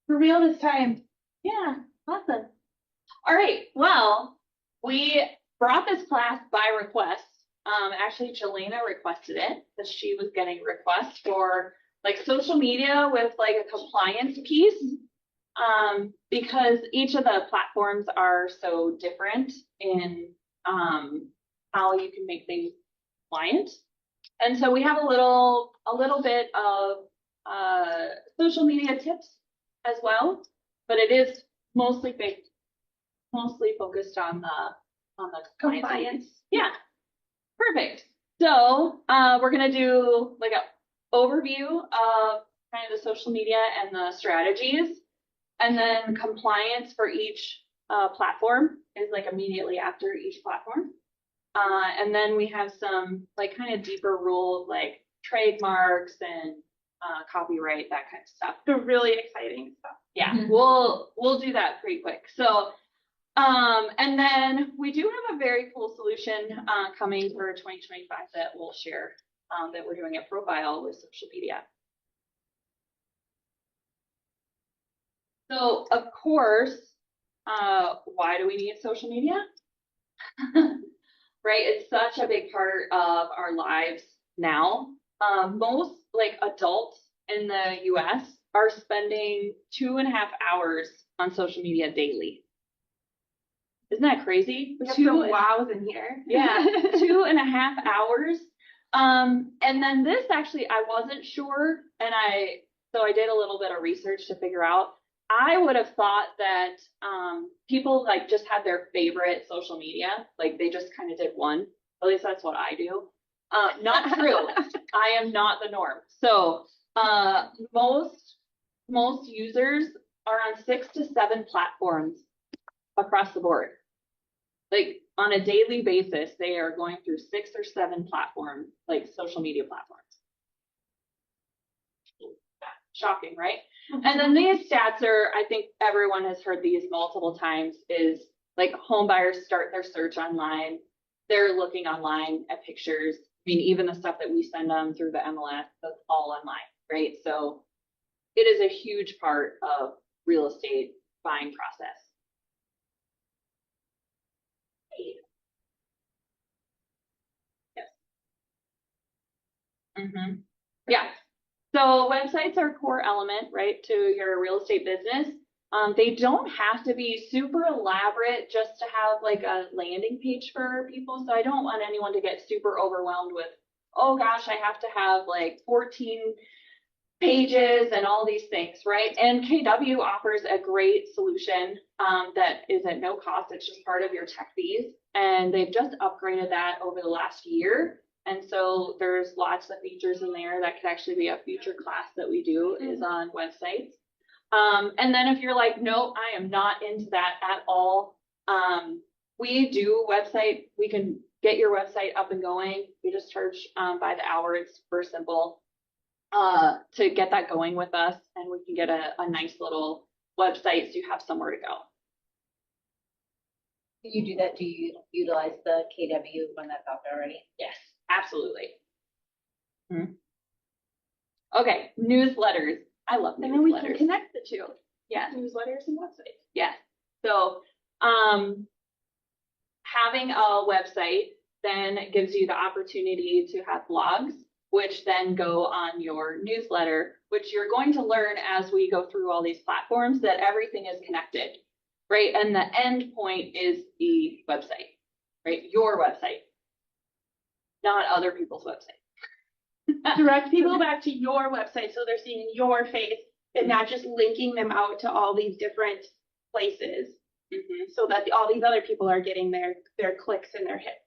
for real this time. Yeah, awesome. All right, well, we brought this class by request. Actually, Jelena requested it because she was getting requests for like social media with like a compliance piece. Because each of the platforms are so different in how you can make things compliant. And so we have a little bit of social media tips as well, but it is mostly focused on the compliance. Yeah, perfect. So we're gonna do like an overview of kind of the social media and the strategies, and then compliance for each platform is like immediately after each platform. And then we have some like kind of deeper rules like trademarks and copyright, that kind of stuff. The really exciting stuff. Yeah, we'll do that pretty quick. So, and then we do have a very cool solution coming for 2025 that we'll share that we're doing at Profile with social media. So, of course, why do we need social media? Right, it's such a big part of our lives now. Most like adults in the US are spending 2.5 hours on social media daily. Isn't that crazy? We have some wows in here. Yeah, 2.5 hours. And then this actually, I wasn't sure, and so I did a little bit of research to figure out. I would have thought that people like just had their favorite social media, like they just kind of did one. At least that's what I do. Not true. I am not the norm. So most users are on 6 to 7 platforms across the board. Like on a daily basis, they are going through 6 or 7 platforms, like social media platforms. Shocking, right? And then these stats are, I think everyone has heard these multiple times, is like home buyers start their search online. They're looking online at pictures. I mean, even the stuff that we send them through the MLS, that's all online, right? So it is a huge part of real estate buying process. Yes. Mm-hmm. Yeah. So websites are a core element, right, to your real estate business. They don't have to be super elaborate just to have like a landing page for people. So I don't want anyone to get super overwhelmed with, oh gosh, I have to have like 14 pages and all these things, right? And KW offers a great solution that is at no cost. It's just part of your tech fees. And they've just upgraded that over the last year. And so there's lots of features in there that could actually be a future class that we do is on websites. And then if you're like, no, I am not into that at all. We do website, we can get your website up and going. We just charge by the hour. It's super simple to get that going with us, and we can get a nice little website so you have somewhere to go. You do that? Do you utilize the KW when that's out there already? Yes, absolutely. Okay, newsletters. I love newsletters. And then we can connect the two. Yeah, newsletters and websites. Yes. So having a website then gives you the opportunity to have blogs, which then go on your newsletter, which you're going to learn as we go through all these platforms that everything is connected, right? And the end point is the website, right? Your website, not other people's website. Direct people back to your website so they're seeing your face and not just linking them out to all these different places, so that all these other people are getting their clicks and their hits.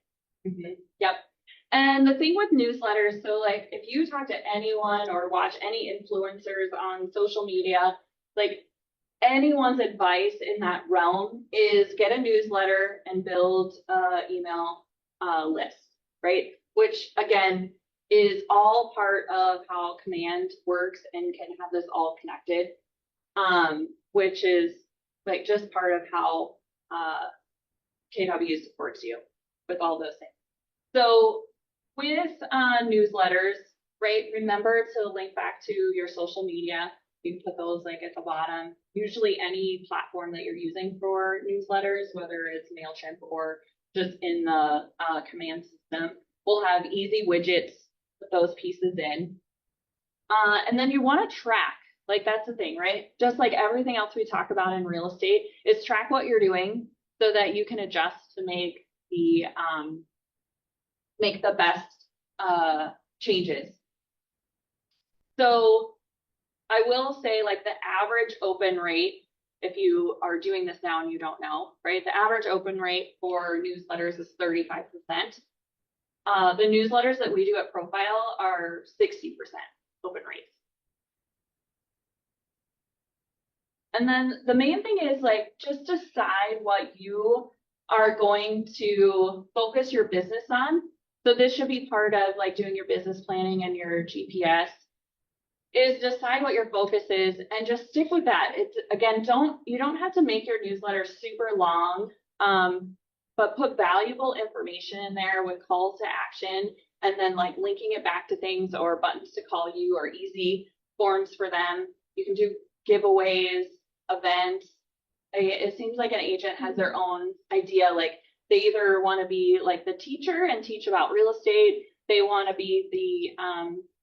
Yep. And the thing with newsletters, so like if you talk to anyone or watch any influencers on social media, like anyone's advice in that realm is get a newsletter and build email list, right? Which again is all part of how Command works and can have this all connected, which is like just part of how KW supports you with all those things. So with newsletters, right, remember to link back to your social media. You put those like at the bottom. Usually any platform that you're using for newsletters, whether it's MailChimp or just in the command system, will have easy widgets with those pieces in. And then you want to track, like that's the thing, right? Just like everything else we talk about in real estate is track what you're doing so that you can adjust to make the best changes. So I will say like the average open rate, if you are doing this now and you don't know, right? The average open rate for newsletters is 35%. The newsletters that we do at Profile are 60% open rates. And then the main thing is like, just decide what you are going to focus your business on. So this should be part of like doing your business planning and your GPS, is decide what your focus is and just stick with that. It's again, you don't have to make your newsletter super long, but put valuable information in there with calls to action and then like linking it back to things or buttons to call you or easy forms for them. You can do giveaways, events. It seems like an agent has their own idea. Like they either want to be like the teacher and teach about real estate. They want to be the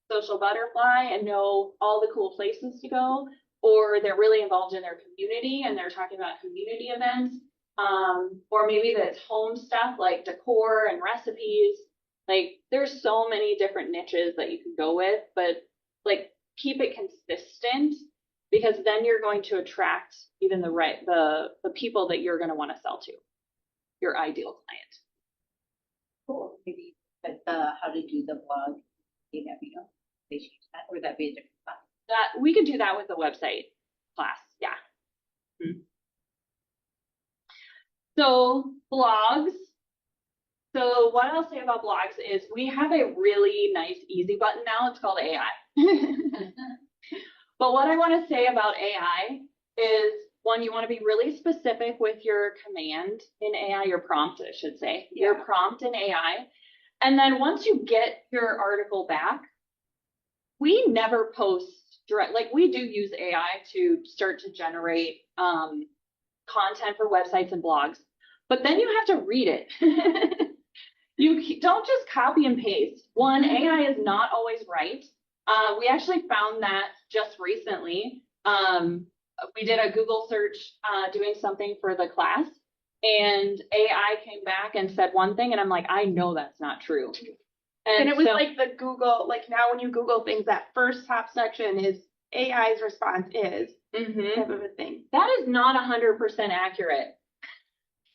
social butterfly and know all the cool places to go, or they're really involved in their community and they're talking about community events, or maybe that's home stuff like decor and recipes. Like there's so many different niches that you can go with, but like keep it consistent because then you're going to attract even the people that you're going to want to sell to, your ideal client. Cool. Maybe but how to do the blog, they change that, or would that be a different class? That we could do that with the website class, yeah. So blogs. So what I'll say about blogs is we have a really nice easy button now. It's called AI. But what I want to say about AI is, one, you want to be really specific with your command in AI, your prompt, I should say, your prompt in AI. And then once you get your article back, we never post direct, like we do use AI to start to generate content for websites and blogs, but then you have to read it. You don't just copy and paste. One, AI is not always right. We actually found that just recently. We did a Google search doing something for the class, and AI came back and said one thing, and I'm like, I know that's not true. And it was like the Google, like now when you Google things, that first top section is AI's response is type of a thing. That is not 100% accurate.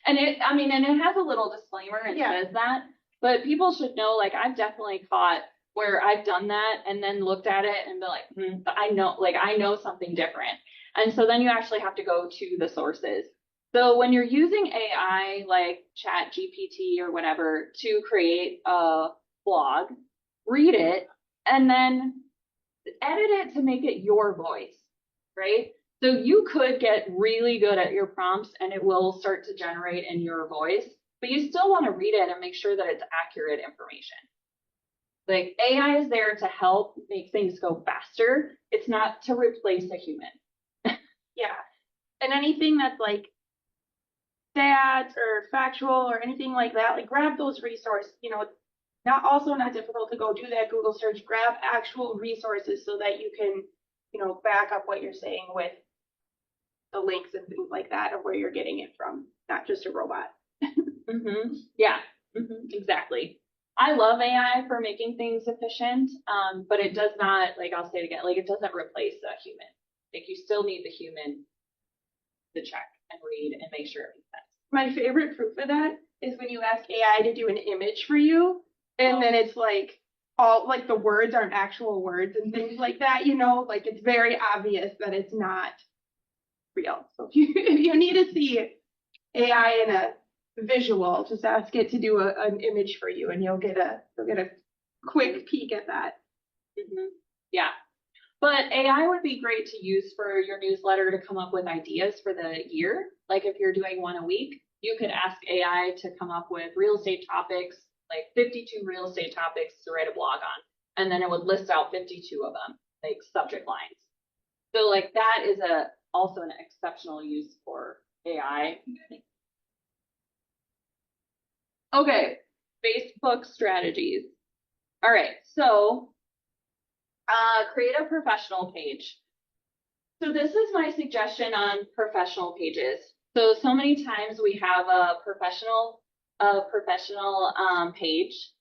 And it has a little disclaimer and says that, but people should know, like I've definitely caught where I've done that and then looked at it and be like, but I know something different. And so then you actually have to go to the sources. So when you're using AI like ChatGPT or whatever to create a blog, read it and then edit it to make it your voice, right? So you could get really good at your prompts and it will start to generate in your voice, but you still want to read it and make sure that it's accurate information. Like AI is there to help make things go faster. It's not to replace a human. Yeah. And anything that's like stats or factual or anything like that, like grab those resources, not difficult to go do that Google search, grab actual resources so that you can, back up what you're saying with the links and things like that of where you're getting it from, not just a robot. Yeah, exactly. I love AI for making things efficient, but it does not, like I'll say it again, like it doesn't replace a human. Like you still need the human to check and read and make sure it makes sense. My favorite proof of that is when you ask AI to do an image for you, and then it's like all like the words aren't actual words and things like that, like it's very obvious that it's not real. So if you need to see AI in a visual, just ask it to do an image for you and you'll get a quick peek at that. Yeah. But AI would be great to use for your newsletter to come up with ideas for the year. Like if you're doing one a week, you could ask AI to come up with real estate topics, like 52 real estate topics to write a blog on. And then it would list out 52 of them, like subject lines. So like that is also an exceptional use for AI. Okay, Facebook strategies. All right, so create a professional page. So this is my suggestion on professional pages. So many times we have a professional page,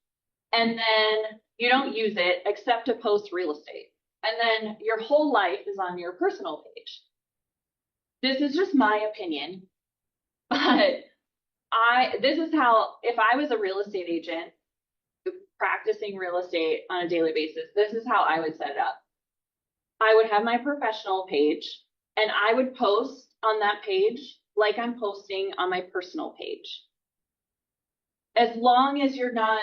and then you don't use it except to post real estate. And then your whole life is on your personal page. This is just my opinion, but this is how, if I was a real estate agent practicing real estate on a daily basis, this is how I would set it up. I would have my professional page, and I would post on that page like I'm posting on my personal page. As long as you're not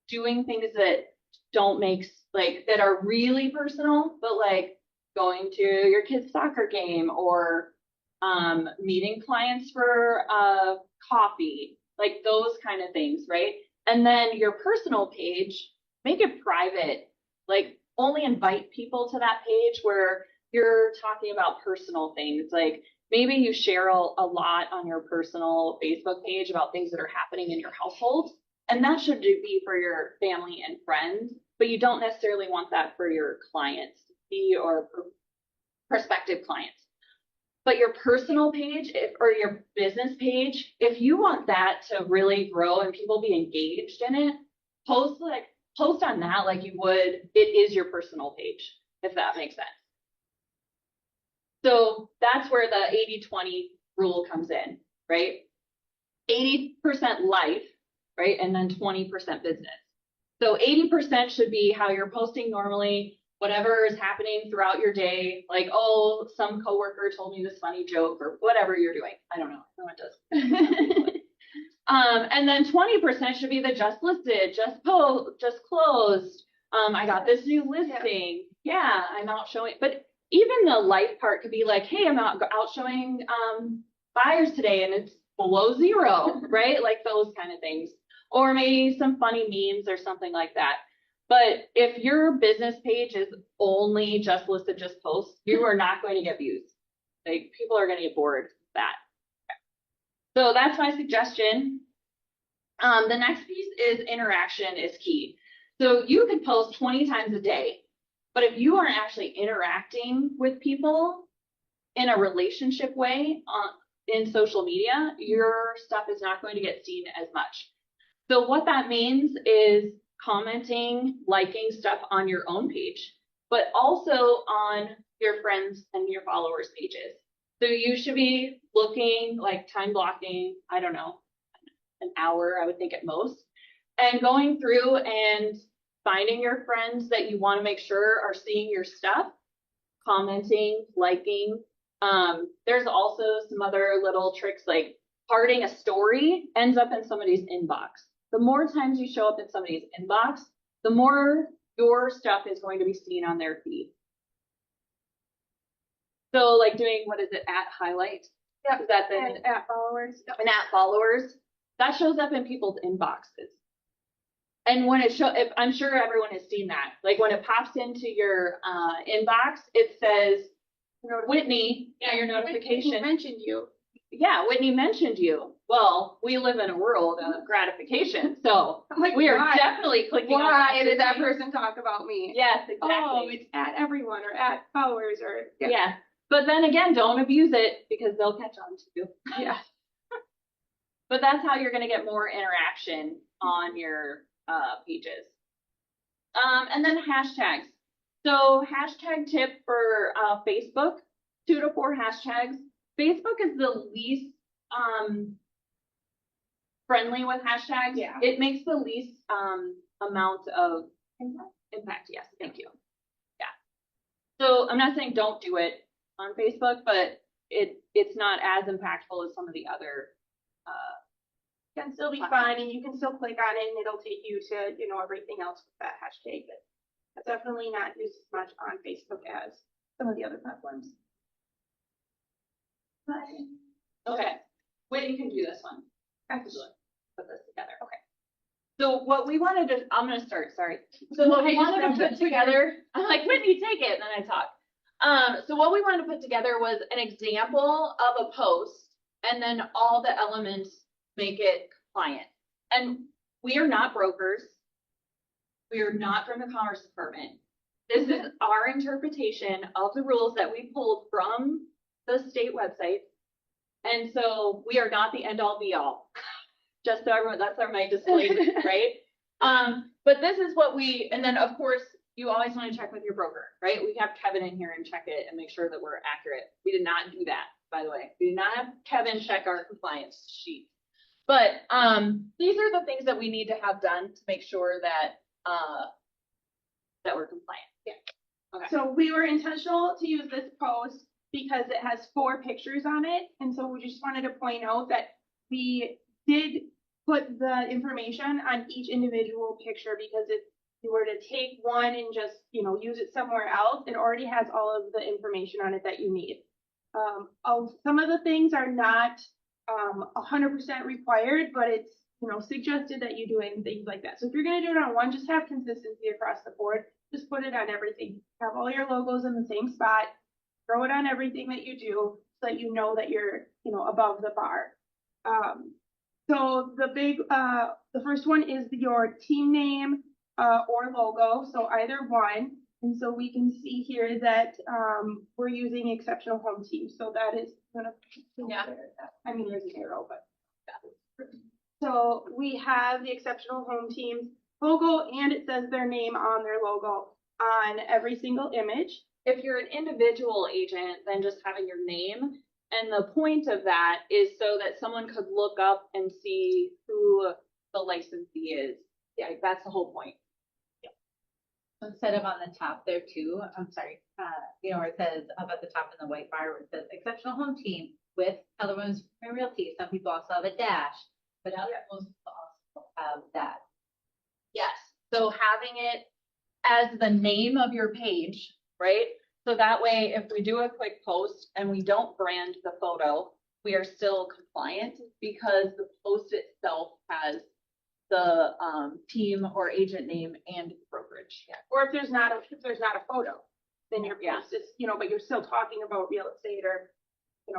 doing things that don't make, like, that are really personal, but like going to your kid's soccer game or meeting clients for coffee, like those kind of things, right? And then your personal page, make it private, like only invite people to that page where you're talking about personal things. Like maybe you share a lot on your personal Facebook page about things that are happening in your household, and that should be for your family and friends, but you don't necessarily want that for your clients or prospective clients. But your personal page or your business page, if you want that to really grow and people be engaged in it, post on that like you would, it is your personal page, if that makes sense. So that's where the 80-20 rule comes in, right? 80% life, right? And then 20% business. So 80% should be how you're posting normally, whatever is happening throughout your day, like, oh, some coworker told me this funny joke or whatever you're doing. I don't know. No one does. And then 20% should be the just listed, just closed. I got this new listing. Yeah, I'm out showing. But even the life part could be like, hey, I'm out showing buyers today and it's below zero, right? Like those kind of things. Or maybe some funny memes or something like that. But if your business page is only just listed, just post, you are not going to get views. Like people are going to get bored with that. So that's my suggestion. The next piece is interaction is key. So you could post 20 times a day, but if you aren't actually interacting with people in a relationship way in social media, your stuff is not going to get seen as much. So what that means is commenting, liking stuff on your own page, but also on your friends and your followers' pages. So you should be looking, like time blocking, I don't know, an hour, I would think at most, and going through and finding your friends that you want to make sure are seeing your stuff, commenting, liking. There's also some other little tricks, like hearting a story ends up in somebody's inbox. The more times you show up in somebody's inbox, the more your stuff is going to be seen on their feed. So like doing, what is it, at highlight? Yep. Is that and at followers? And at followers, that shows up in people's inboxes. And when it I'm sure everyone has seen that. Like when it pops into your inbox, it says, Whitney, your notification. Whitney mentioned you. Yeah, Whitney mentioned you. Well, we live in a world of gratification, so like, we are definitely clicking on that. Why did that person talk about me? Yes, exactly. Oh, it's at everyone or at followers or yeah. But then again, don't abuse it because they'll catch on to you. Yeah. But that's how you're going to get more interaction on your pages. And then hashtags. So hashtag tip for Facebook, 2 to 4 hashtags. Facebook is the least friendly with hashtags. Yeah. It makes the least amount of impact. Yes, thank you. Yeah. So I'm not saying don't do it on Facebook, but it's not as impactful as some of the other. It can still be fun, and you can still click on it, and it'll take you to everything else with that hashtag. But that's definitely not used as much on Facebook as some of the other platforms. Okay. Wait, you can do this one. Absolutely. Put this together. Okay. So what we wanted to, I'm going to start, sorry. So what we I just wanted to grabbed put it. together, I'm like, Whitney, take it, and then I talk. So what we wanted to put together was an example of a post, and then all the elements make it compliant. And we are not brokers. We are not from the Commerce Department. This is our interpretation of the rules that we pulled from the state website. And so we are not the end all be all. Just so everyone, that's my disclaimer, right? But this is what and then of course, you always want to check with your broker, right? We have Kevin in here and check it and make sure that we're accurate. We did not do that, by the way. We did not have Kevin check our compliance sheet. But these are the things that we need to have done to make sure that that we're compliant. Yeah. Okay. So we were intentional to use this post because it has 4 pictures on it. And so we just wanted to point out that we did put the information on each individual picture, because if you were to take one and just, use it somewhere else, it already has all of the information on it that you need. Some of the things are not 100% required, but it's, suggested that you do it and things like that. So if you're going to do it on one, just have consistency across the board. Just put it on everything. Have all your logos in the same spot. Throw it on everything that you do so that you know that you're, above the bar. So the first one is your team name or logo. So either one. And so we can see here that we're using Exceptional Home Team. So that is going to, there's an arrow, but. So we have the Exceptional Home Team's logo, and it says their name on their logo on every single image. If you're an individual agent, then just having your name. And the point of that is so that someone could look up and see who the licensee is. Yeah, that's the whole point. Instead of on the top there too, I'm sorry, where it says up at the top in the white bar where it says Exceptional Home Team with Keller Williams Realty. Some people also have a dash, but most people also have that. Yes. So having it as the name of your page, right? So that way, if we do a quick post and we don't brand the photo, we are still compliant because the post itself has the team or agent name and brokerage. Yeah. Or if there's not a photo, then your post is, but you're still talking about real estate or,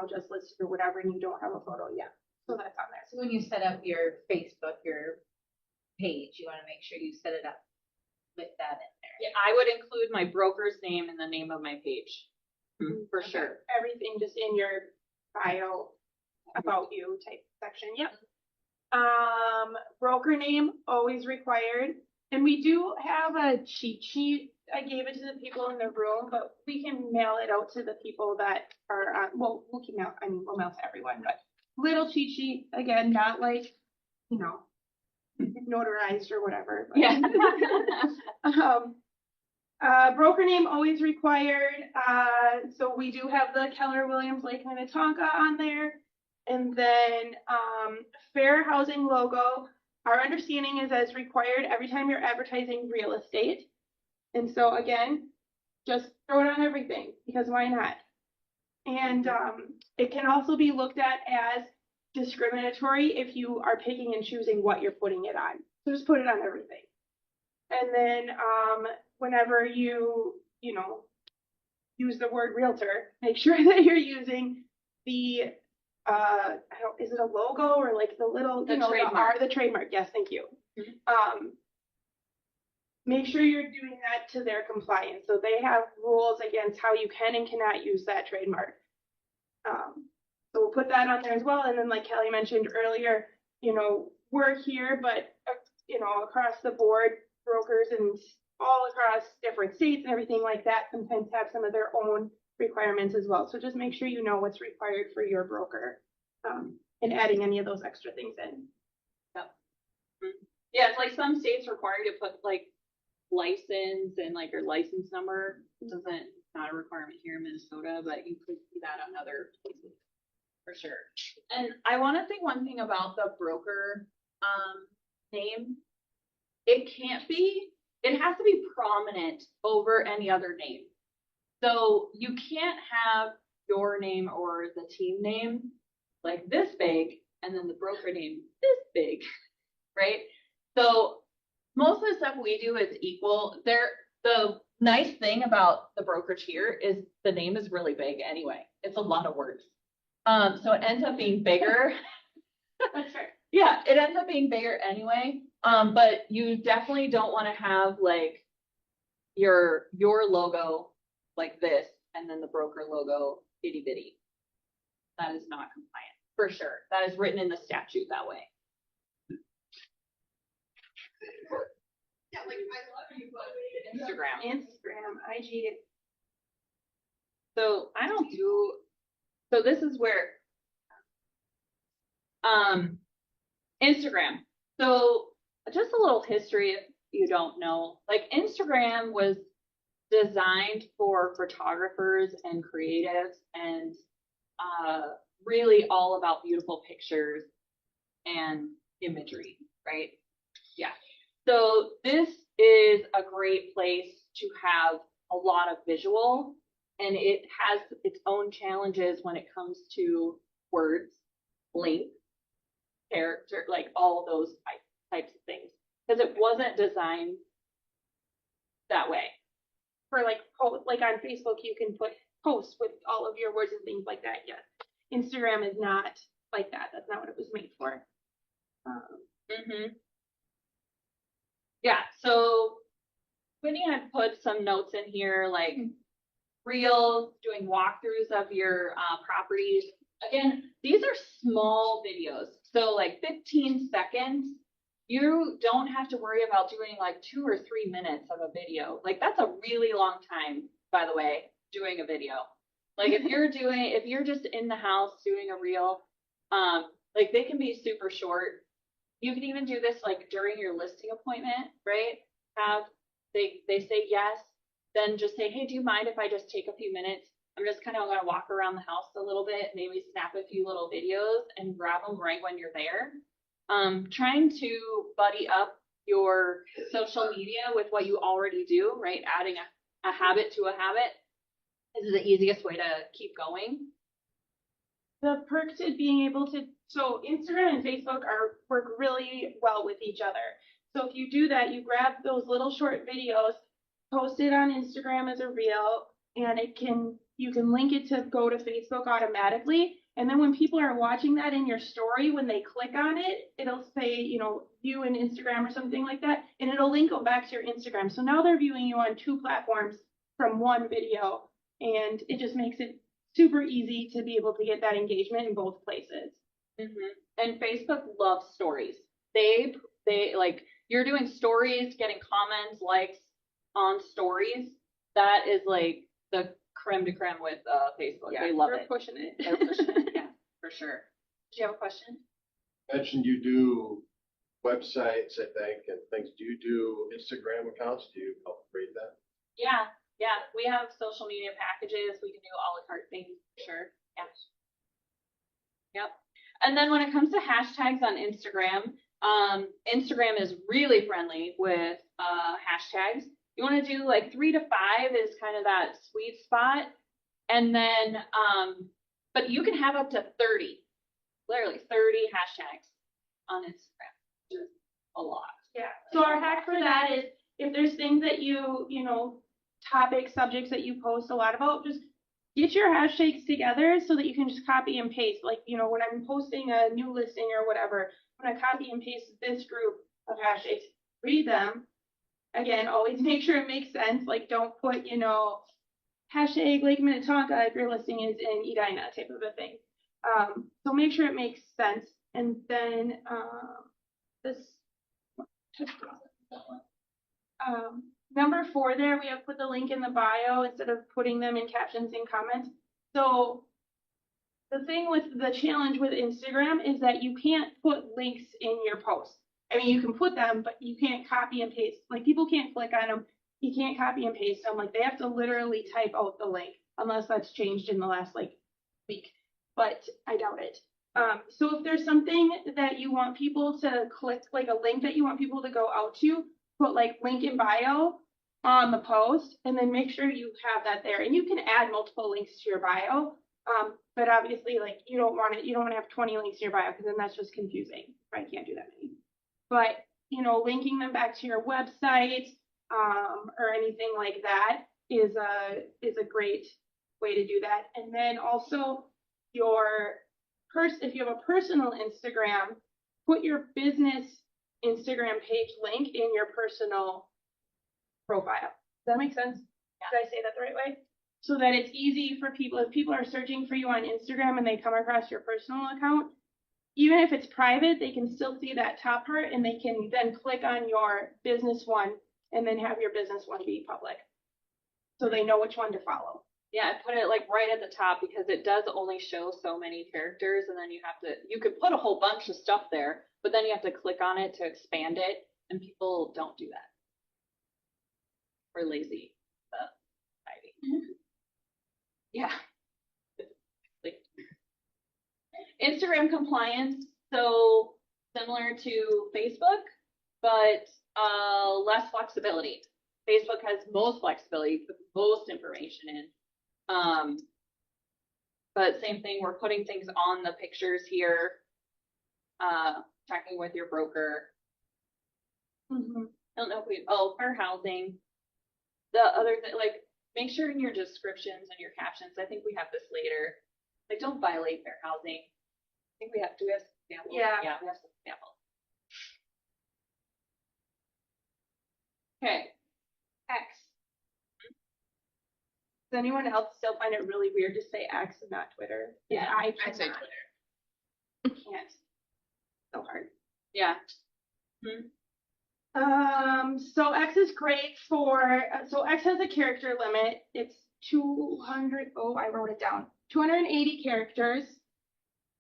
just listed or whatever, and you don't have a photo yet. So that's on there. So when you set up your Facebook, your page, you want to make sure you set it up with that in there. Yeah, I would include my broker's name and the name of my page. For sure. Everything just in your bio about you type section. Yep. Broker name always required. And we do have a cheat sheet. I gave it to the people in the room, but we can mail it out to the people that are we'll mail to everyone, but little cheat sheet, again, not like, notarized or whatever. But. Yeah. Broker name always required. So we do have the Keller Williams Lake Minnetonka on there. And then fair housing logo. Our understanding is as required every time you're advertising real estate. And so again, just throw it on everything, because why not? And it can also be looked at as discriminatory if you are picking and choosing what you're putting it on. So just put it on everything. And then whenever you use the word realtor, make sure that you're using the is it a logo or like the little trademark. The trademark. Yes, thank you. Mm-hmm. Make sure you're doing that to their compliance. So they have rules against how you can and cannot use that trademark. So we'll put that on there as well. And then like Kelly mentioned earlier, we're here, but across the board, brokers and all across different states and everything like that sometimes have some of their own requirements as well. So just make sure you know what's required for your broker and adding any of those extra things in. Yep. Yeah, it's like some states require you to put like license and like your license number. It's not a requirement here in Minnesota, but you could see that on other places for sure. And I want to say one thing about the broker name. It has to be prominent over any other name. So you can't have your name or the team name like this big and then the broker name this big, right? So most of the stuff we do is equal. The nice thing about the brokerage here is the name is really big anyway. It's a lot of words. So it ends up being bigger. That's fair. Yeah, it ends up being bigger anyway. But you definitely don't want to have like your logo like this and then the broker logo itty bitty. That is not compliant for sure. That is written in the statute that way. Yeah, like I love you, but Instagram, IG. So I don't do, so this is where, Instagram. So just a little history if you don't know, like Instagram was designed for photographers and creatives and really all about beautiful pictures and imagery, right? Yeah. So this is a great place to have a lot of visual, and it has its own challenges when it comes to words, length, character, like all of those types of things, because it wasn't designed that way. For like on Facebook, you can put posts with all of your words and things like that. Yes. Instagram is not like that. That's not what it was made for. Yeah, so Whitney had put some notes in here, like reels, doing walkthroughs of your properties. Again, these are small videos, so like 15 seconds. You don't have to worry about doing like 2 or 3 minutes of a video. Like that's a really long time, by the way, doing a video. Like if you're just in the house doing a reel, like they can be super short. You can even do this like during your listing appointment, right? They say yes, then just say, hey, do you mind if I just take a few minutes? I'm just kind of going to walk around the house a little bit, maybe snap a few little videos and grab them right when you're there. Trying to buddy up your social media with what you already do, right? Adding a habit to a habit is the easiest way to keep going. The perk to being able to, so Instagram and Facebook work really well with each other. So if you do that, you grab those little short videos, post it on Instagram as a reel, and you can link it to go to Facebook automatically. And then when people are watching that in your story, when they click on it, it'll say, view in Instagram or something like that, and it'll link them back to your Instagram. So now they're viewing you on 2 platforms from one video, and it just makes it super easy to be able to get that engagement in both places. And Facebook loves stories. They like, you're doing stories, getting comments, likes on stories. That is like the creme de creme with Facebook. Yeah, they love they're it. pushing it. They're pushing it. Yeah, for sure. Did you have a question? You mentioned you do websites, I think, and things. Do you do Instagram accounts? Do you help create that? Yeah. We have social media packages. We can do a la carte things for sure. Yeah. Yep. And then when it comes to hashtags on Instagram, Instagram is really friendly with hashtags. You want to do like 3 to 5 is kind of that sweet spot. And then, but you can have up to 30, literally 30 hashtags on Instagram. Which is a lot. Yeah. So our hack for that is if there's things that topics, subjects that you post a lot about, just get your hashtags together so that you can just copy and paste. Like, when I'm posting a new listing or whatever, when I copy and paste this group of hashtags, read them. Again, always make sure it makes sense. Like, don't put, hashtag Lake Minnetonka if your listing is in Edina type of a thing. So make sure it makes sense. And then number 4 there, we have put the link in the bio instead of putting them in captions and comments. So the thing with the challenge with Instagram is that you can't put links in your posts. I mean, you can put them, but you can't copy and paste. Like, people can't click on them. You can't copy and paste them. Like, they have to literally type out the link, unless that's changed in the last, week. But I doubt it. So if there's something that you want people to click, like a link that you want people to go out to, put link in bio on the post, and then make sure you have that there. And you can add multiple links to your bio. But obviously, you don't want to have 20 links to your bio, because then that's just confusing. Right? Can't do that many. But, linking them back to your website, or anything like that is a great way to do that. And then also if you have a personal Instagram, put your business Instagram page link in your personal profile. Does that make sense? Did I say that the right way? So that it's easy for people, if people are searching for you on Instagram and they come across your personal account, even if it's private, they can still see that top part and they can then click on your business one and then have your business one be public. So they know which one to follow. Yeah, I put it like right at the top because it does only show so many characters, and then you could put a whole bunch of stuff there, but then you have to click on it to expand it, and people don't do that. We're lazy. Yeah. Instagram compliance, so similar to Facebook, but less flexibility. Facebook has most flexibility, put most information in. But same thing, we're putting things on the pictures here, checking with your broker. I don't know if fair housing. The other thing, like, make sure in your descriptions and your captions, I think we have this later, like, don't violate fair housing. I think do we have some examples? Yeah. Yeah, we have some examples. Okay. X. Does anyone else still find it really weird to say X and not Twitter? Yeah, I say cannot. Twitter. Can't. So hard. Yeah. So X is great for, so X has a character limit. It's 200, I wrote it down. 280 characters,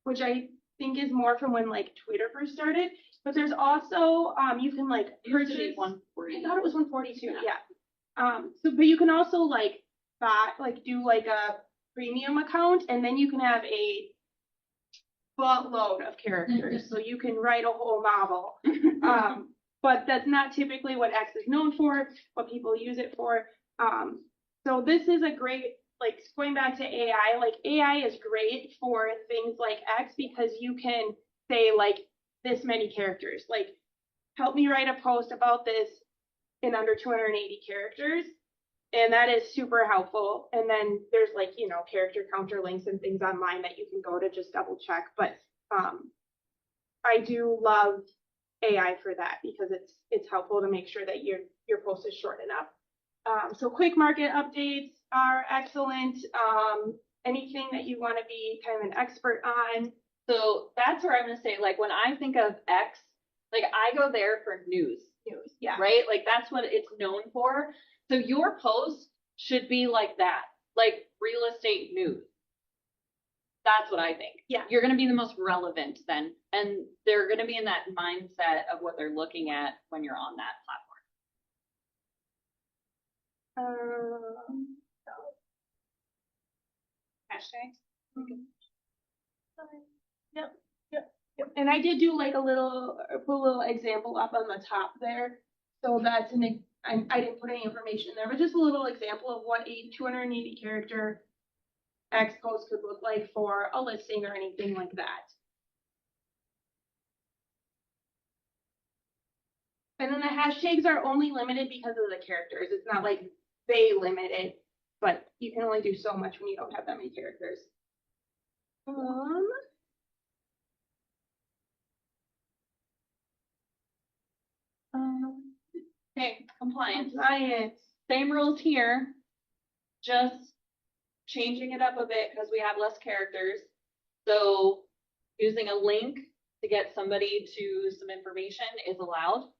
which I think is more from when like Twitter first started. But there's also, you can like purchase. 140. I thought it was 142, yeah. But you can also like do like a premium account, and then you can have a buttload of characters. So you can write a whole novel. But that's not typically what X is known for, what people use it for. So this is a great, like going back to AI, like AI is great for things like X because you can say like this many characters, like help me write a post about this in under 280 characters. And that is super helpful. And then there's like, character counter links and things online that you can go to just double check. But I do love AI for that because it's helpful to make sure that your post is short enough. So quick market updates are excellent. Anything that you want to be kind of an expert on. So that's where I'm going to say, like, when I think of X, like, I go there for news, Yeah. right? Like, that's what it's known for. So your post should be like that, like real estate news. That's what I think. Yeah. You're going to be the most relevant then. And they're going to be in that mindset of what they're looking at when you're on that platform. Hashtags. Yep. And I did do like put a little example up on the top there. So that's I didn't put any information there, but just a little example of what a 280 character X post could look like for a listing or anything like that. And then the hashtags are only limited because of the characters. It's not like they limit it, but you can only do so much when you don't have that many characters. Okay, compliance. Compliance. Same rules here, just changing it up a bit because we have less characters. So using a link to get somebody to some information is allowed.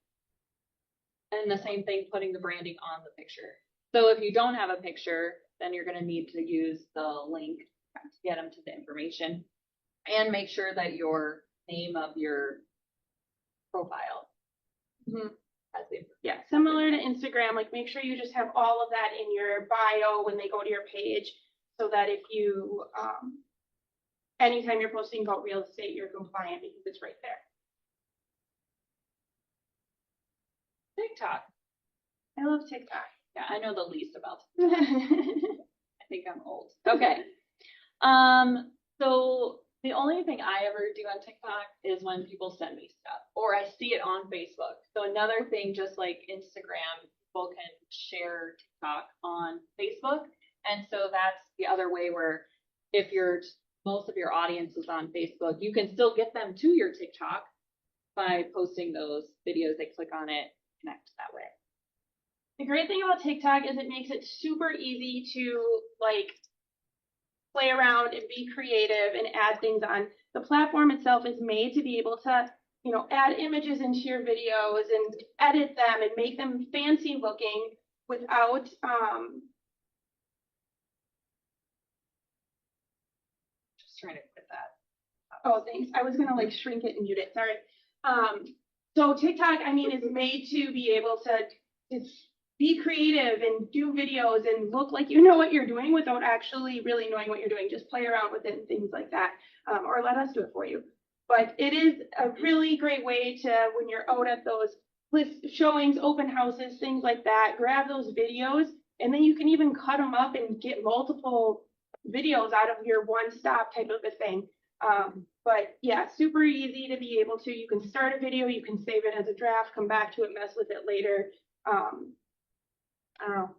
And the same thing, putting the branding on the picture. So if you don't have a picture, then you're going to need to use the link to get them to the information. And make sure that your name of your profile has the information. Yeah, similar to Instagram, like make sure you just have all of that in your bio when they go to your page so that if you, anytime you're posting about real estate, you're compliant because it's right there. TikTok. I love TikTok. Yeah, I know the least about Yeah. I think I'm old. Okay. So the only thing I ever do on TikTok is when people send me stuff or I see it on Facebook. So another thing, just like Instagram, people can share TikTok on Facebook. And so that's the other way where if most of your audience is on Facebook, you can still get them to your TikTok by posting those videos. They click on it, connect that way. The great thing about TikTok is it makes it super easy to like play around and be creative and add things on. The platform itself is made to be able to, you know, add images into your videos and edit them and make them fancy looking without, Just trying to quit that. oh, thanks. I was gonna like shrink it and mute it. Sorry. So TikTok, I mean, is made to be able to be creative and do videos and look like you know what you're doing without actually really knowing what you're doing. Just play around with it and things like that, or let us do it for you. But it is a really great way to, when you're out at those list showings, open houses, things like that, grab those videos, and then you can even cut them up and get multiple videos out of your one-stop type of a thing. But yeah, super easy to be able to, you can start a video, you can save it as a draft, come back to it, mess with it later. I don't know.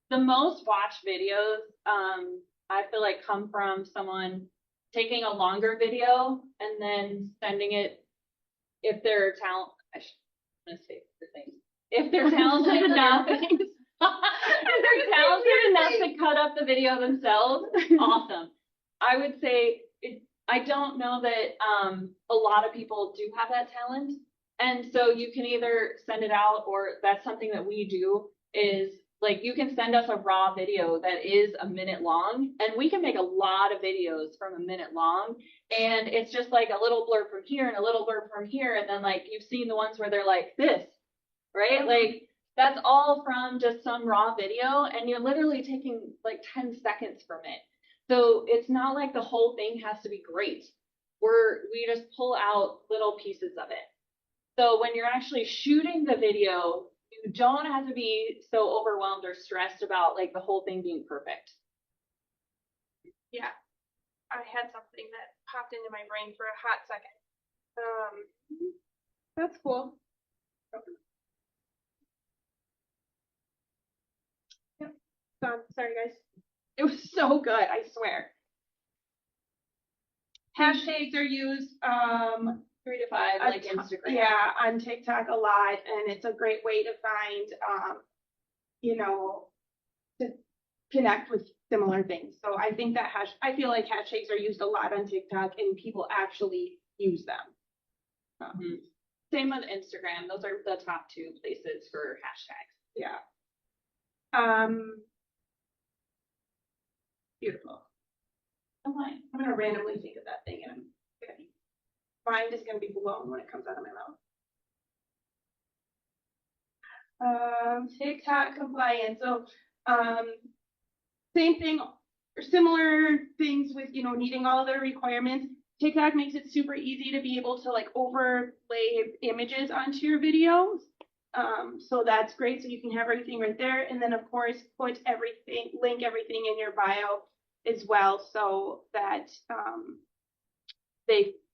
The most watched videos, I feel like come from someone taking a longer video and then sending it, if they're I'm gonna say the things. If they're talented enough, if they're talented enough to cut up the video themselves, awesome. I would say I don't know that a lot of people do have that talent. And so you can either send it out, or that's something that we do is like, you can send us a raw video that is a minute long, and we can make a lot of videos from a minute long. And it's just like a little blurb from here and a little blurb from here. And then like, you've seen the ones where they're like this, right? Like that's all from just some raw video, and you're literally taking like 10 seconds from it. So it's not like the whole thing has to be great. We just pull out little pieces of it. So when you're actually shooting the video, you don't have to be so overwhelmed or stressed about like the whole thing being perfect. Yeah, I had something that popped into my brain for a hot second. That's cool. Yep. Done. Sorry, guys. It was so good, I swear. Hashtags are used 3 to 5, like Instagram. Yeah, on TikTok a lot, and it's a great way to find, you know, to connect with similar things. So I think that I feel like hashtags are used a lot on TikTok, and people actually use them. Same with Instagram. Those are the top 2 places for hashtags. Yeah. Beautiful. Oh, my. I'm gonna randomly think of that thing, and mind is gonna be blown when it comes out of my mouth. TikTok compliance. So, same thing, or similar things with, you know, needing all the requirements. TikTok makes it super easy to be able to like overlay images onto your videos. So that's great. So you can have everything right there. And then of course, link everything in your bio as well, so that,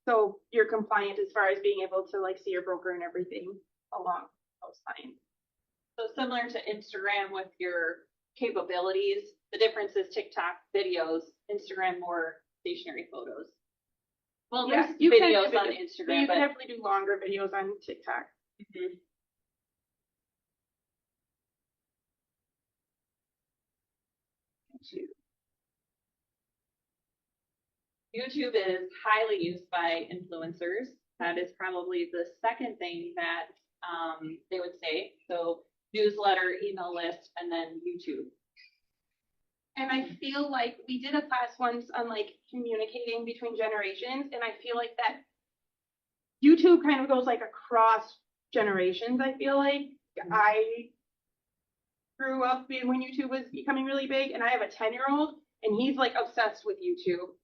so you're compliant as far as being able to like see your broker and everything along those lines. So similar to Instagram with your capabilities, the difference is TikTok videos, Instagram more stationary photos. Well, Yes, there's you can videos do on videos, but Instagram, you but can definitely do longer videos on TikTok. YouTube is highly used by influencers. That is probably the second thing that they would say. So newsletter, email list, and then YouTube. And I feel like we did a class once on like communicating between generations, and I feel like that YouTube kind of goes like across generations. I feel like I grew up when YouTube was becoming really big, and I have a 10-year-old, and he's like obsessed with YouTube.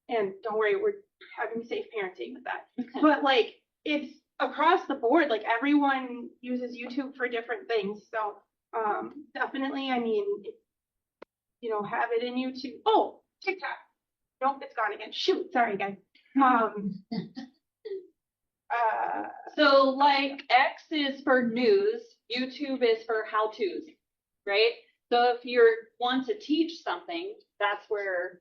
And don't worry, we're having safe parenting with that. But like, it's across the board. Like everyone uses YouTube for different things. So definitely, I mean, you know, have it in YouTube. Oh, TikTok. Nope, it's gone again. Shoot, sorry guys. So like X is for news, YouTube is for how-tos, right? So if you want to teach something, that's where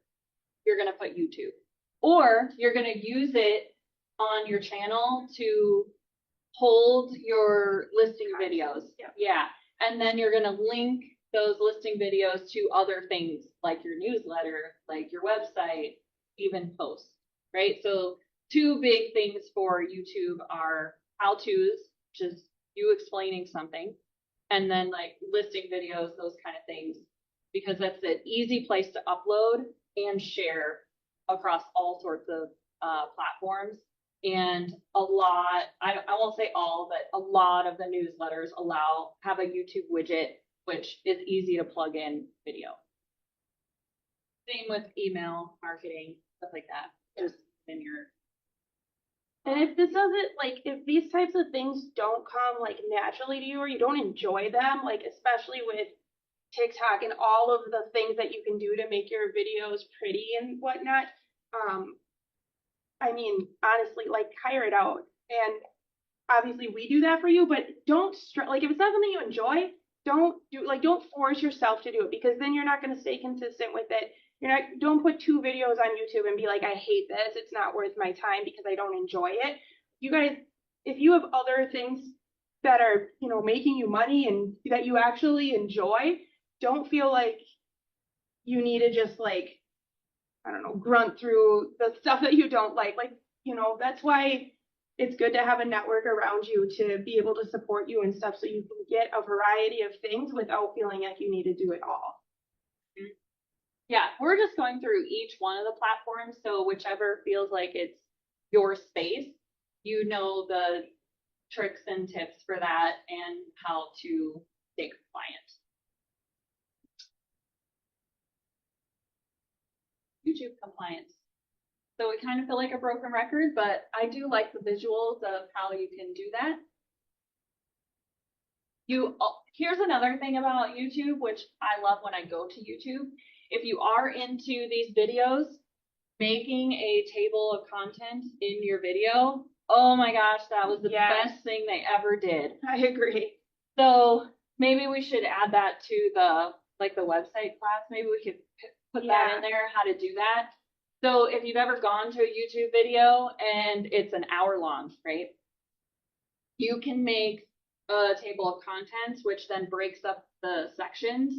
you're going to put YouTube. Or you're going to use it on your channel to hold your listing videos. Yeah. And then you're going to link those listing videos to other things like your newsletter, like your website, even posts, right? So two big things for YouTube are how-tos, just you explaining something, and then like listing videos, those kind of things, because that's an easy place to upload and share across all sorts of platforms. And a lot, I won't say all, but a lot of the newsletters have a YouTube widget, which is easy to plug in video. Same with email marketing, stuff like that, just in your. And if this doesn't, like, if these types of things don't come like naturally to you or you don't enjoy them, like especially with TikTok and all of the things that you can do to make your videos pretty and whatnot, I mean, honestly, like hire it out. And obviously we do that for you, but don't like if it's not something you enjoy, don't force yourself to do it, because then you're not going to stay consistent with it. Don't put 2 videos on YouTube and be like, I hate this. It's not worth my time because I don't enjoy it. You guys, if you have other things that are, making you money and that you actually enjoy, don't feel like you need to just like, I don't know, grunt through the stuff that you don't like. Like, that's why it's good to have a network around you to be able to support you and stuff, so you can get a variety of things without feeling like you need to do it all. Yeah, we're just going through each one of the platforms, so whichever feels like it's your space, the tricks and tips for that and how to stay compliant. YouTube compliance. So we kind of feel like a broken record, but I do like the visuals of how you can do that. Here's another thing about YouTube, which I love when I go to YouTube. If you are into these videos, making a table of content in your video, oh my gosh, that was the best thing they ever did. I agree. So maybe we should add that to the website class. Maybe we could put that in there, how to do that. So if you've ever gone to a YouTube video and it's an hour long, right? You can make a table of contents, which then breaks up the sections.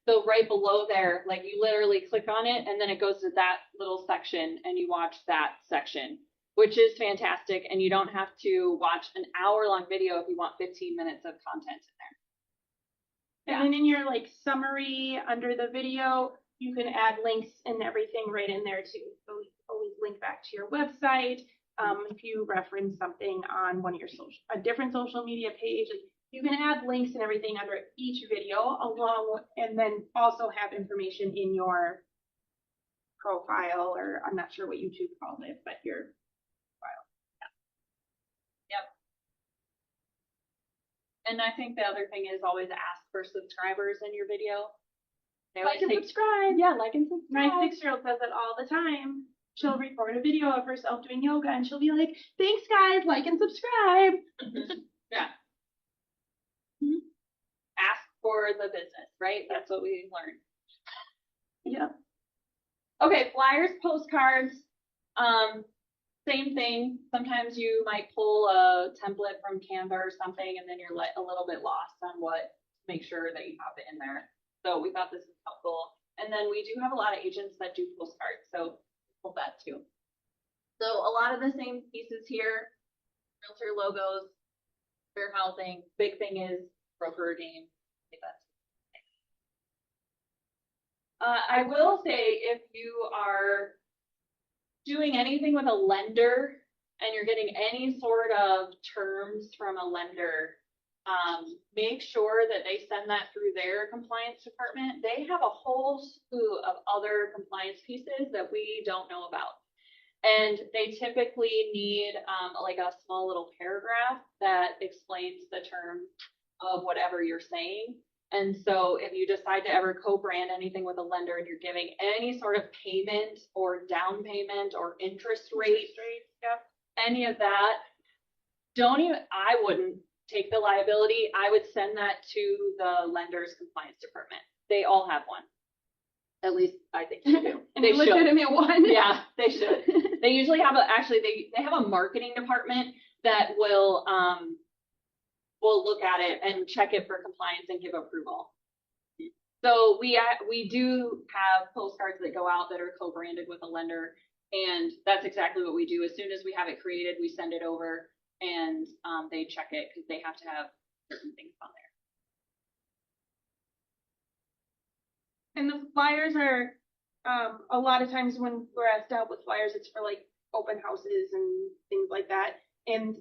So right below there, like you literally click on it and then it goes to that little section and you watch that section, which is fantastic. And you don't have to watch an hour-long video if you want 15 minutes of content in there. And then in your like summary under the video, you can add links and everything right in there too. So you can always link back to your website. If you reference something on one of your a different social media page, you can add links and everything under each video and then also have information in your profile, or I'm not sure what YouTube calls it, but your file. Yep. And I think the other thing is always ask for subscribers in your video. Like and subscribe. Yeah, like and subscribe. My 6-year-old says it all the time. She'll record a video of herself doing yoga and she'll be like, thanks guys, like and subscribe. Yeah. Mm-hmm. Ask for the business, right? That's what we learned. Yeah. Okay, flyers, postcards, same thing. Sometimes you might pull a template from Canva or something and then you're a little bit lost on make sure that you have it in there. So we thought this was helpful. And then we do have a lot of agents that do postcards, so pull that too. So a lot of the same pieces here, realtor logos, fair housing. Big thing is broker name. I will say if you are doing anything with a lender and you're getting any sort of terms from a lender, make sure that they send that through their compliance department. They have a whole slew of other compliance pieces that we don't know about. And they typically need like a small little paragraph that explains the term of whatever you're saying. And so if you decide to ever co-brand anything with a lender and you're giving any sort of payment or down payment or interest rate, any of that, I wouldn't take the liability. I would send that to the lender's compliance department. They all have one. At least I think they do. And They a should. legitimate one. Yeah, they should. They usually have they have a marketing department that will look at it and check it for compliance and give approval. So we do have postcards that go out that are co-branded with a lender, and that's exactly what we do. As soon as we have it created, we send it over, and they check it because they have to have certain things on there. And the flyers are, a lot of times when we're asked to help with flyers, it's for like open houses and things like that. And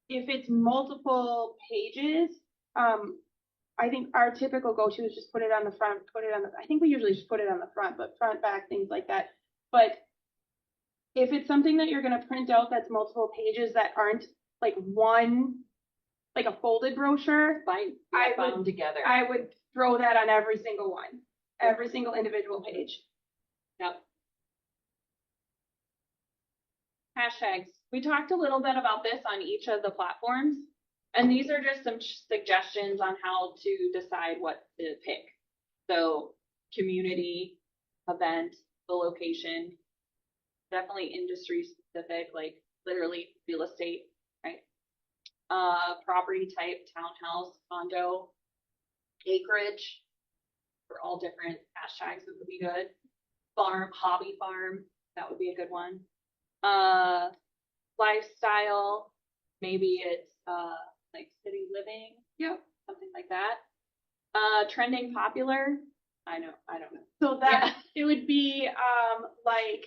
if it's multiple pages, I think our typical go-to is just put it on the front, I think we usually just put it on the front, but front, back, things like that. But if it's something that you're gonna print out that's multiple pages that aren't like one, like a folded brochure, Bound together. I would throw that on every single one, every single individual page. Yep. Hashtags. We talked a little bit about this on each of the platforms, and these are just some suggestions on how to decide what to pick. So community, event, the location, definitely industry specific, like literally real estate, right? Property type, townhouse, condo, acreage, for all different hashtags that would be good. Farm, hobby farm, that would be a good one. Lifestyle, maybe it's like city living, Yep. something like that. Trending popular, I don't know. So that it would be like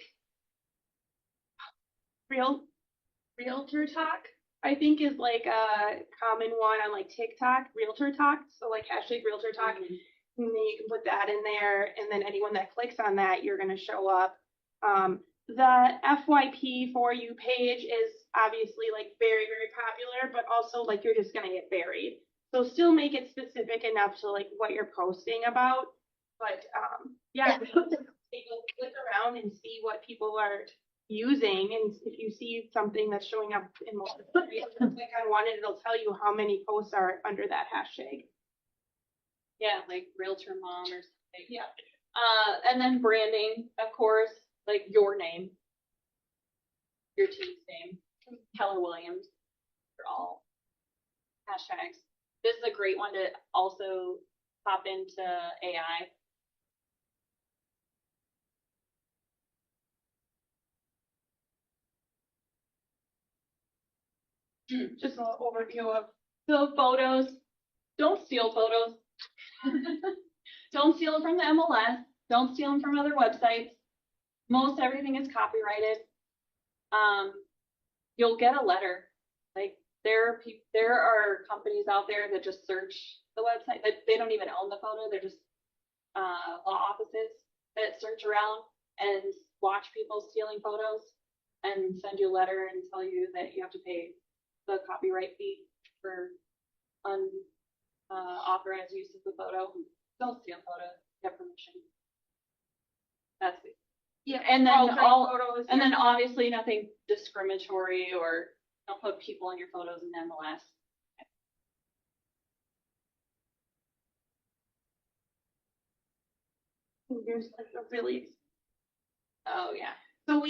Realtor talk, I think is like a common one on like TikTok, Realtor talk. So like hashtag Realtor talk, and then you can put that in there, and then anyone that clicks on that, you're gonna show up. The FYP for you page is obviously like very, very popular, but also like you're just gonna get buried. So still make it specific enough to like what you're posting about. But yeah, take a click around and see what people are using, and if you see something that's showing up in multiple areas, click on one and it'll tell you how many posts are under that hashtag. Yeah, like Realtor Mom or something. Yeah. And then branding, of course, like your name, your team's name, Keller Williams, they're all hashtags. This is a great one to also pop into AI. Just a little overview of So photos, don't steal photos. Don't steal them from the MLS. Don't steal them from other websites. Most everything is copyrighted. You'll get a letter. Like there are companies out there that just search the website. They don't even own the photo. They're just law offices that search around and watch people stealing photos and send you a letter and tell you that you have to pay the copyright fee for unauthorized use of the photo. Don't steal photos. Get permission. That's it. yeah, And then photos. and then obviously nothing discriminatory, or don't put people in your photos in MLS. Here's like a really. Oh yeah. So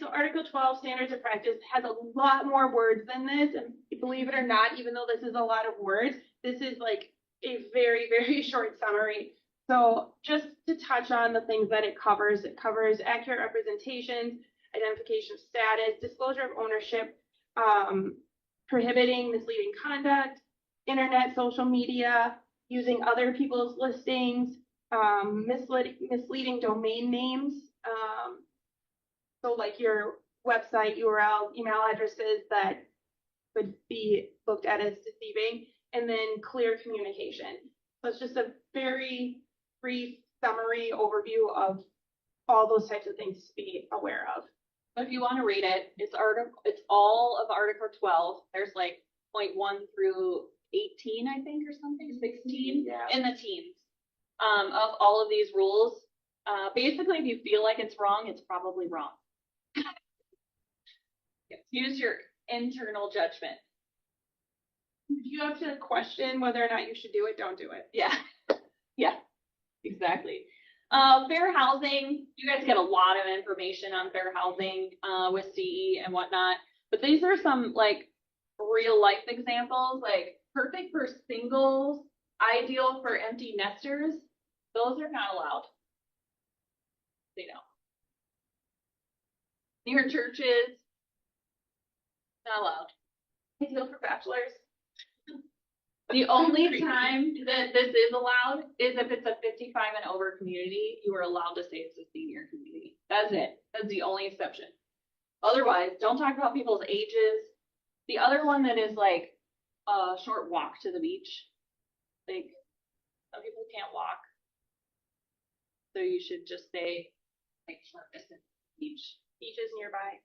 Article 12 Standards of Practice has a lot more words than this, and believe it or not, even though this is a lot of words, this is like a very, very short summary. So just to touch on the things that it covers accurate representations, identification of status, disclosure of ownership, prohibiting misleading conduct, internet, social media, using other people's listings, misleading domain names. So like your website URL, email addresses that could be looked at as deceiving, and then clear communication. So it's just a very brief summary overview of all those types of things to be aware of. But if you want to read it, it's all of Article 12. There's like 0.1 through 18, I think, or something, 16 in the teens of all of these rules. Basically, if you feel like it's wrong, it's probably wrong. Use your internal judgment. If you have to question whether or not you should do it, don't do it. Yeah, yeah, exactly. Fair housing, you guys get a lot of information on fair housing, with CE and whatnot, but these are some like real life examples, like perfect for singles, ideal for empty nesters. Those are not allowed. They don't. Near churches, not allowed. Ideal for bachelors. The only time that this is allowed is if it's a 55 and over community, you are allowed to say it's a senior community. That's it. That's the only exception. Otherwise, don't talk about people's ages. The other one that is like a short walk to the beach. Like, some people can't walk. So you should just say, like, short distance beach. Beaches nearby.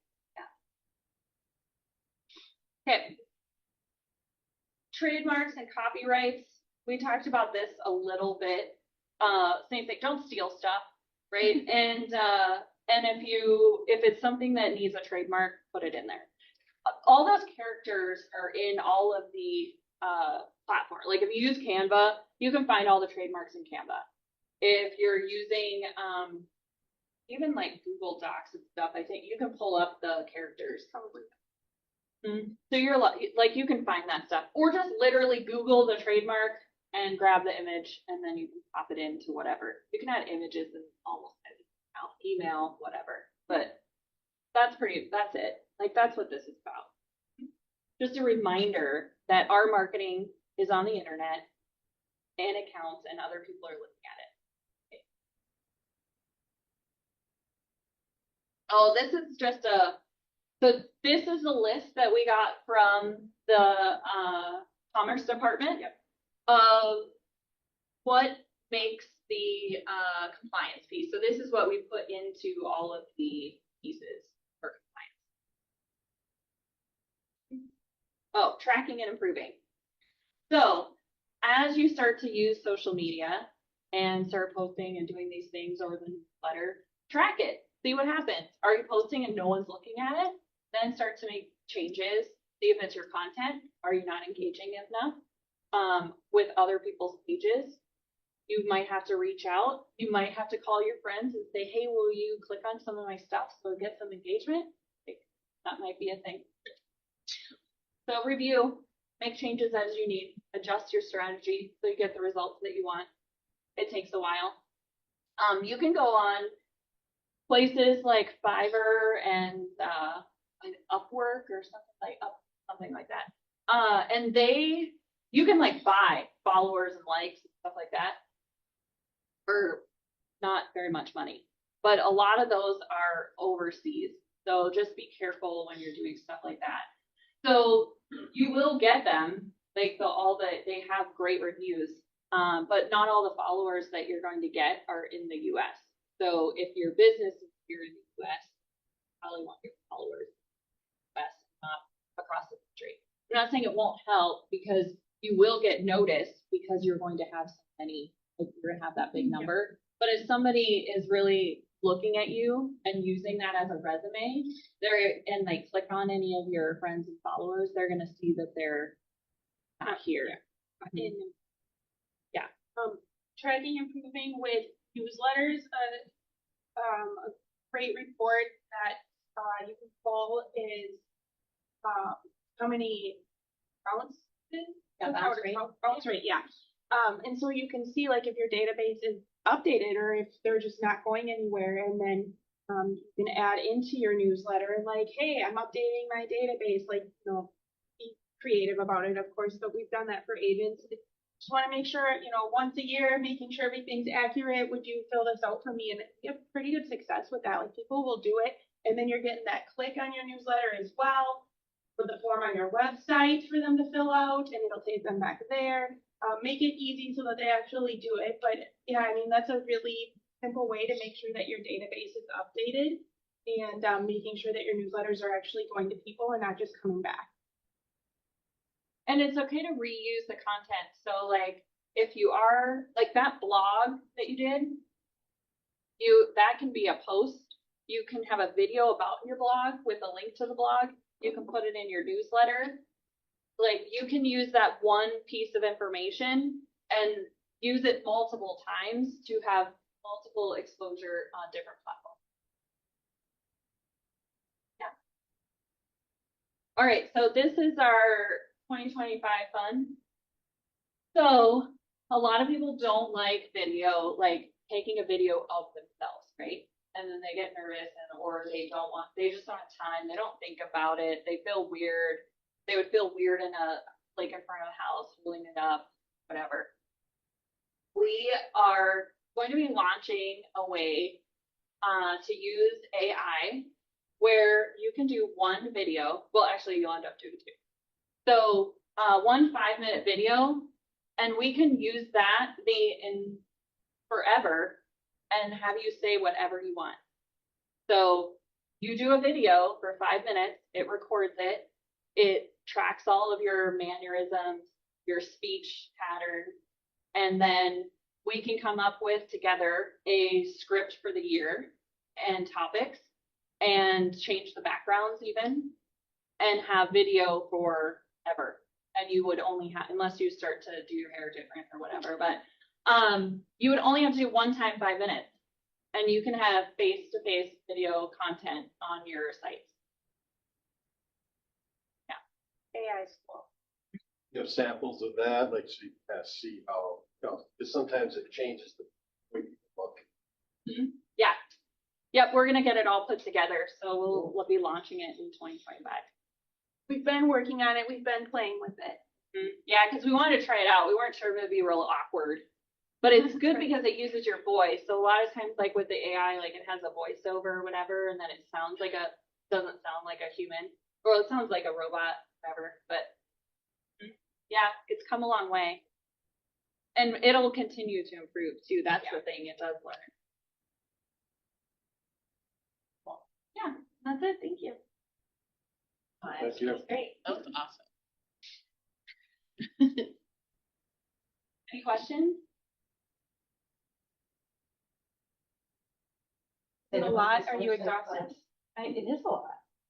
Okay. Trademarks and copyrights. We talked about this a little bit. Same thing. Don't steal stuff, right? And if it's something that needs a trademark, put it in there. All those characters are in all of the platform. Like if you use Canva, you can find all the trademarks in Canva. If you're using even like Google Docs and stuff, I think you can pull up the characters. Probably. So you're like, you can find that stuff, or just literally Google the trademark and grab the image, and then you can pop it into whatever. You can add images in almost any email, whatever. But that's it. Like that's what this is about. Just a reminder that our marketing is on the internet and it counts, and other people are looking at it. Okay. Oh, this is just so this is a list that we got from the Commerce Department of what makes the compliance piece. So this is what we put into all of the pieces for compliance. Oh, tracking and improving. So as you start to use social media and start posting and doing these things over the newsletter, track it. See what happens. Are you posting and no one's looking at it? Then start to make changes. See if it's your content. Are you not engaging enough with other people's pages? You might have to reach out. You might have to call your friends and say, hey, will you click on some of my stuff so get some engagement? That might be a thing. So review, make changes as you need, adjust your strategy so you get the results that you want. It takes a while. You can go on places like Fiverr and Upwork or something like that. And you can like buy followers and likes and stuff like that for not very much money. But a lot of those are overseas. So just be careful when you're doing stuff like that. So you will get them, like they have great reviews, but not all the followers that you're going to get are in the US. So if your business is here in the US, you probably want your followers best, not across the country. I'm not saying it won't help, because you will get noticed because you're going to have so many, like you're going to have that big number. But if somebody is really looking at you and using that as a resume, and they click on any of your friends and followers, they're going to see that they're not here. Tracking and improving with newsletters. A great report that you can pull is how many bounce rate. Yeah. And so you can see like if your database is updated or if they're just not going anywhere, and then you can add into your newsletter like, hey, I'm updating my database, like, be creative about it, of course, but we've done that for agents. Just want to make sure, once a year, making sure everything's accurate. Would you fill this out for me? And you have pretty good success with that. Like people will do it, and then you're getting that click on your newsletter as well, with the form on your website for them to fill out, and it'll take them back there. Make it easy so that they actually do it. But yeah, I mean, that's a really simple way to make sure that your database is updated, and making sure that your newsletters are actually going to people and not just coming back. And it's okay to reuse the content. So like if you are like that blog that you did, that can be a post. You can have a video about your blog with a link to the blog. You can put it in your newsletter. Like, you can use that one piece of information and use it multiple times to have multiple exposure on different platforms. Yeah. All right, so this is our 2025 fund. So a lot of people don't like video, like taking a video of themselves, right? And then they get nervous or they just don't have time. They don't think about it. They feel weird. They would feel weird in in front of a house, holding it up, whatever. We are going to be launching a way to use AI where you can do one video. Well, actually, you'll end up doing two. So 1 5-minute video, and we can use that in forever and have you say whatever you want. So you do a video for 5 minutes, it records it, it tracks all of your mannerisms, your speech pattern, and then we can come up with together a script for the year and topics and change the backgrounds even and have video forever. And you would only have, unless you start to do your hair different or whatever, but you would only have to do one time 5 minutes. And you can have face-to-face video content on your sites. Yeah. AI is cool. You have samples of that, like, so you can kind of see how, because sometimes it changes the way you look. Mm-hmm. Yeah. Yep, we're gonna get it all put together, so we'll be launching it in 2025. We've been working on it. We've been playing with it. Mm-hmm. Yeah, because we wanted to try it out. We weren't sure if it'd be real awkward. But it's good Right. because it uses your voice. So a lot of times, like with the AI, like it has a voiceover or whatever, and then it sounds like doesn't sound like a human, or it sounds like a robot, whatever. But yeah, it's come a long way. And it'll continue to improve too. That's the thing, it does learn. Well, yeah, that's it. Thank you. Thank you. Great. That was awesome. Any questions? Is it a lot? Are you exhausted? It is a lot.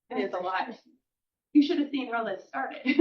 It is a lot. You should have seen how this started.